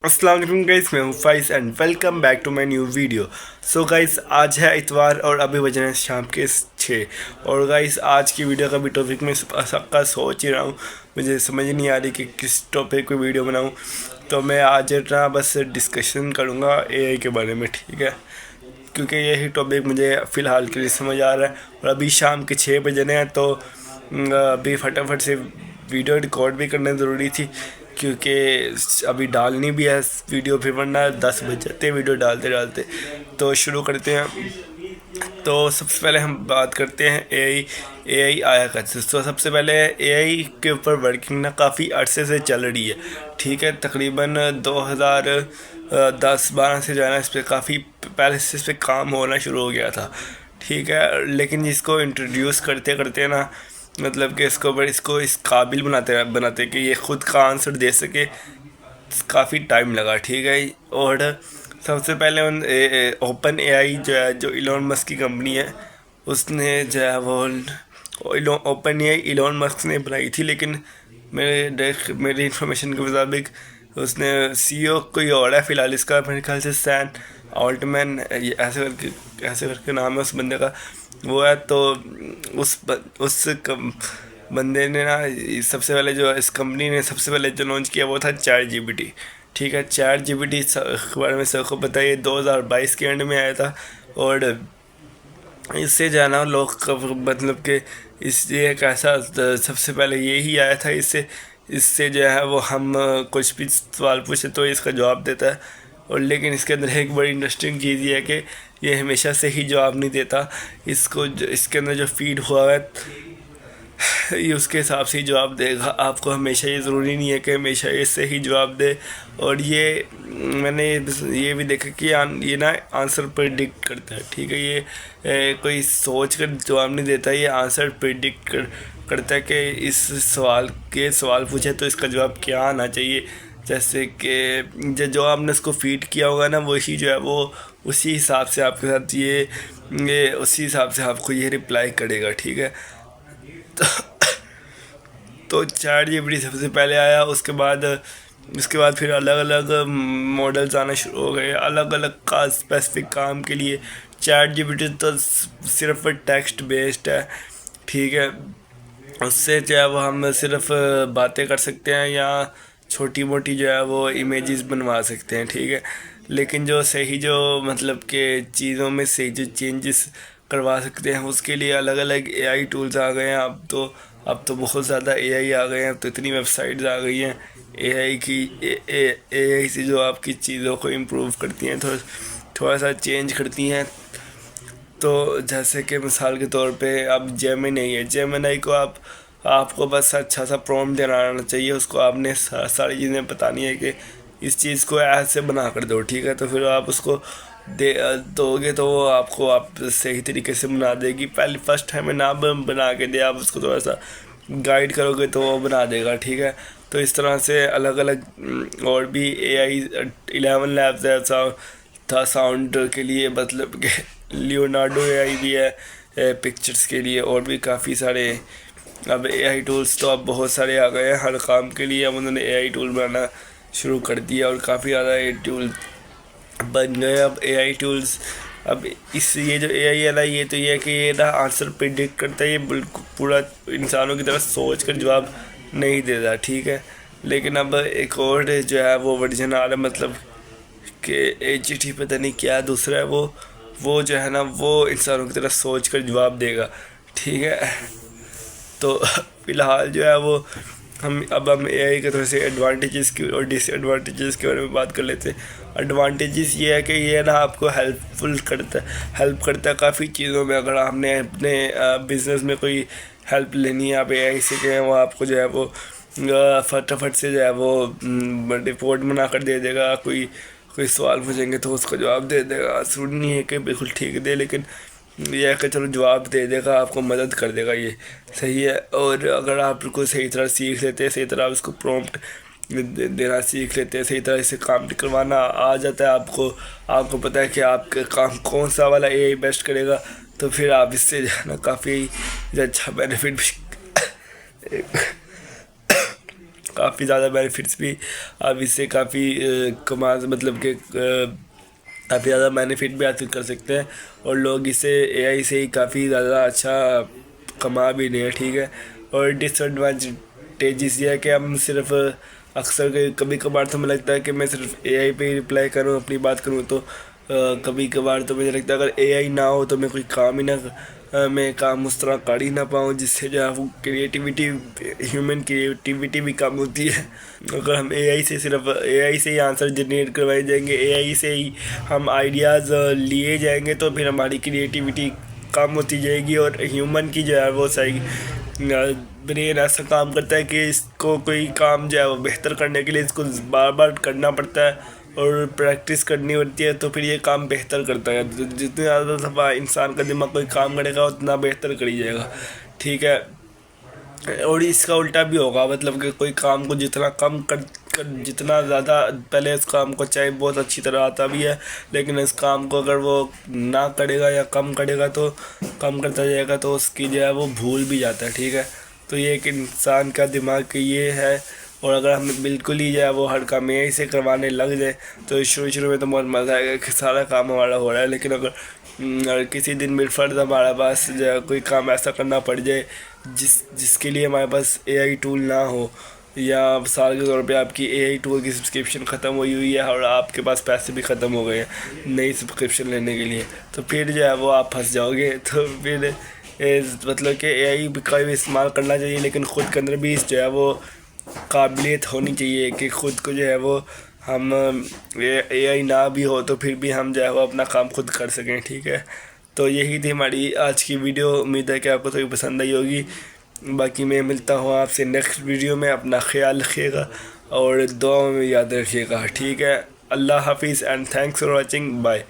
अस्सलाम वालेकुम गाइस, मैं हूँ Faiz and welcome back to my new video. So guys, आज है इतवार और अभी बज रहे हैं शाम के 6। और गाइस, आज की वीडियो का भी टॉपिक मैं सबका सोच ही रहा हूँ, मुझे समझ नहीं आ रही कि किस टॉपिक पे वीडियो बनाऊँ। तो मैं आज ना बस डिस्कशन करूँगा एआई के बारे में, ठीक है, क्योंकि यही टॉपिक मुझे फ़िलहाल के लिए समझ आ रहा है। और अभी शाम के 6 बजने हैं, तो अभी फटाफट से वीडियो रिकॉर्ड भी करना ज़रूरी थी, क्योंकि अभी डालनी भी है वीडियो, फिर वरना 10 बज जाते हैं वीडियो डालते डालते। तो शुरू करते हैं। तो सबसे पहले हम बात करते हैं एआई आया कैसे। तो सबसे पहले एआई के ऊपर वर्किंग ना काफ़ी अरसे से चल रही है, ठीक है। तकरीबन 2010-12 से जो है ना, इस पर काफ़ी पहले से इस पर काम होना शुरू हो गया था, ठीक है। लेकिन इसको इंट्रोड्यूस करते करते ना, मतलब कि इसको इस काबिल बनाते कि ये ख़ुद का आंसर दे सके, काफ़ी टाइम लगा, ठीक है। और सबसे पहले ओपन एआई जो है, जो इलॉन मस्क की कंपनी है, उसने जो है वो ओपन एआई इलॉन मस्क ने बनाई थी। लेकिन मेरी इन्फॉर्मेशन के मुताबिक उसने सीईओ कोई और है फ़िलहाल इसका, मेरे ख्याल से सैम ऑल्टमैन ऐसे करके नाम है उस बंदे का, वो है। तो उस बंदे ने ना, सबसे पहले जो इस कंपनी ने सबसे पहले जो लॉन्च किया वो था चैट जीपीटी, ठीक है। चैट जीपीटी के बारे में सबको पता है, ये 2022 के एंड में आया था। और इससे जो है ना लोग मतलब कि इसलिए एक ऐसा, सबसे पहले यही आया था। इससे जो है वो हम कुछ भी सवाल पूछे तो इसका जवाब देता है। और लेकिन इसके अंदर एक बड़ी इंटरेस्टिंग चीज़ ये है कि ये हमेशा से ही जवाब नहीं देता। इसके अंदर जो फीड हुआ है ये उसके हिसाब से ही जवाब देगा आपको। हमेशा ये ज़रूरी नहीं है कि हमेशा इससे ही जवाब दे। और ये मैंने ये भी देखा कि ये ना आंसर प्रेडिक्ट करता है, ठीक है। ये कोई सोच कर जवाब नहीं देता, ये आंसर प्रेडिक्ट करता है कि इस सवाल पूछे तो इसका जवाब क्या आना चाहिए। जैसे कि जो आपने इसको फीड किया होगा ना, वही जो है वो उसी हिसाब से आपके साथ ये उसी हिसाब से आपको ये रिप्लाई करेगा, ठीक है। तो चैट जीपीटी सबसे पहले आया, उसके बाद फिर अलग अलग मॉडल्स आना शुरू हो गए, अलग अलग का स्पेसिफिक काम के लिए। चैट जीपीटी तो सिर्फ टेक्स्ट बेस्ड है, ठीक है। उससे जो है वो हम सिर्फ बातें कर सकते हैं या छोटी मोटी जो है वो इमेजेस बनवा सकते हैं, ठीक है। लेकिन जो सही जो मतलब कि चीज़ों में सही जो चेंजेस करवा सकते हैं, उसके लिए अलग अलग एआई टूल्स आ गए हैं। अब तो बहुत ज़्यादा एआई आ गए हैं, अब तो इतनी वेबसाइट्स आ गई हैं एआई की, एआई से जो आपकी चीज़ों को इम्प्रूव करती हैं, थोड़ा सा चेंज करती हैं। तो जैसे कि मिसाल के तौर पे अब जेमिनी है, जेमिनी को आपको बस अच्छा सा प्रॉम्प्ट देना आना चाहिए, उसको आपने सारी चीज़ें बतानी है कि इस चीज़ को ऐसे बना कर दो, ठीक है। तो फिर आप उसको दोगे तो वो आपको सही तरीके से बना देगी। फर्स्ट टाइम में ना बना के दे, आप उसको थोड़ा सा गाइड करोगे तो वो बना देगा, ठीक है। तो इस तरह से अलग अलग और भी एआई 11 लैब्स था साउंड के लिए, मतलब कि लियोनार्डो एआई भी है पिक्चर्स के लिए, और भी काफ़ी सारे अब एआई टूल्स तो अब बहुत सारे आ गए हैं हर काम के लिए। अब उन्होंने एआई टूल बनाना शुरू कर दिया और काफ़ी ज़्यादा एआई टूल बन गए अब एआई टूल्स। अब ये जो एआई है ना, ये तो ये है कि ये ना आंसर प्रिडिक्ट करता है, ये बिल्कुल पूरा इंसानों की तरह सोच कर जवाब नहीं देता, ठीक है। लेकिन अब एक और जो है वो वर्जन आ रहा है, मतलब कि एचटी पता नहीं क्या दूसरा है, वो जो है ना वो इंसानों की तरह सोच कर जवाब देगा, ठीक है। तो फ़िलहाल जो है वो हम एआई के थोड़े से एडवांटेजेस की और डिसएडवांटेजेस के बारे में बात कर लेते हैं। एडवांटेजेस ये है कि ये ना आपको हेल्प करता है काफ़ी चीज़ों में। अगर आपने अपने बिज़नेस में कोई हेल्प लेनी है, आप एआई से कहें, वो आपको जो है वो फटाफट से जो है वो रिपोर्ट बना कर दे देगा। कोई सवाल पूछेंगे तो उसका जवाब दे देगा। ज़रूरी नहीं है कि बिल्कुल ठीक दे, लेकिन ये है कि चलो जवाब दे देगा, आपको मदद कर देगा, ये सही है। और अगर आप बिल्कुल सही तरह सीख लेते हैं, सही तरह आप इसको प्रॉम्प्ट देना सीख लेते हैं, सही तरह से काम करवाना आ जाता है आपको पता है कि आपका काम कौन सा वाला एआई बेस्ट करेगा, तो फिर आप इससे जो है ना काफ़ी अच्छा बेनिफिट भी کافی زیادہ بینیفٹس بھی آپ اس سے کافی مطلب کہ کافی زیادہ بینیفٹ بھی حاصل کر سکتے ہیں، اور لوگ اس سے اے آئی سے ہی کافی زیادہ اچھا کما بھی رہے ہیں، ٹھیک ہے۔ اور ڈس ایڈوانٹیجز یہ ہے کہ ہم صرف اکثر کبھی کبھار تو مجھے لگتا ہے کہ میں صرف اے آئی پہ ہی رپلائی کروں، اپنی بات کروں، تو کبھی کبھار تو مجھے لگتا ہے اگر اے آئی نہ ہو تو میں کوئی کام ہی میں کام اس طرح کر ہی نہ پاؤں جس سے جو ہے وہ ہیومن کریٹیوٹی بھی کم ہوتی ہے۔ اگر ہم صرف اے آئی سے ہی آنسر جنریٹ کروائے جائیں گے، اے آئی سے ہی ہم آئیڈیاز لیے جائیں گے، تو پھر ہماری کریٹیوٹی کم ہوتی جائے گی، اور ہیومن کی جو ہے وہ صحیح برین ایسا کام کرتا ہے کہ اس کو کوئی کام جو ہے وہ بہتر کرنے کے لیے اس کو بار بار کرنا پڑتا ہے اور پریکٹس کرنی ہوتی ہے، تو پھر یہ کام بہتر کرتا ہے۔ جتنی زیادہ دفعہ انسان کا دماغ کوئی کام کرے گا اتنا بہتر کری جائے گا، ٹھیک ہے۔ اور اس کا الٹا بھی ہوگا، مطلب کہ کوئی کام کو جتنا زیادہ پہلے اس کام کو چاہے بہت اچھی طرح آتا بھی ہے، لیکن اس کام کو اگر وہ نہ کرے گا یا کم کرے گا تو کم کرتا جائے گا تو اس کی جو ہے وہ بھول بھی جاتا ہے، ٹھیک ہے۔ تو یہ ایک انسان کا دماغ یہ ہے، اور اگر ہم بالکل ہی جو ہے وہ ہر کام اے آئی سے کروانے لگ جائیں تو شروع میں تو بہت مزہ آئے گا کہ سارا کام ہمارا ہو رہا ہے، لیکن اگر کسی دن بالفرض ہمارے پاس جو ہے کوئی کام ایسا کرنا پڑ جائے جس کے لیے ہمارے پاس اے آئی ٹول نہ ہو، یا مثال کے طور پہ آپ کی اے آئی ٹول کی سبسکرپشن ختم ہوئی ہے اور آپ کے پاس پیسے بھی ختم ہو گئے ہیں نئی سبسکرپشن لینے کے لیے، تو پھر جو ہے وہ آپ پھنس جاؤ گے۔ تو پھر مطلب کہ اے آئی کا بھی استعمال کرنا چاہیے، لیکن خود کے اندر بھی جو ہے وہ قابلیت ہونی چاہیے کہ خود کو جو ہے وہ ہم اے آئی نہ بھی ہو تو پھر بھی ہم جو ہے وہ اپنا کام خود کر سکیں، ٹھیک ہے۔ تو یہی تھی ہماری آج کی ویڈیو، امید ہے کہ آپ کو تو پسند آئی ہوگی۔ باقی میں ملتا ہوں آپ سے نیکسٹ ویڈیو میں، اپنا خیال رکھیے گا اور دعاؤں میں یاد رکھیے گا، ٹھیک ہے۔ اللہ حافظ and thanks for watching, bye.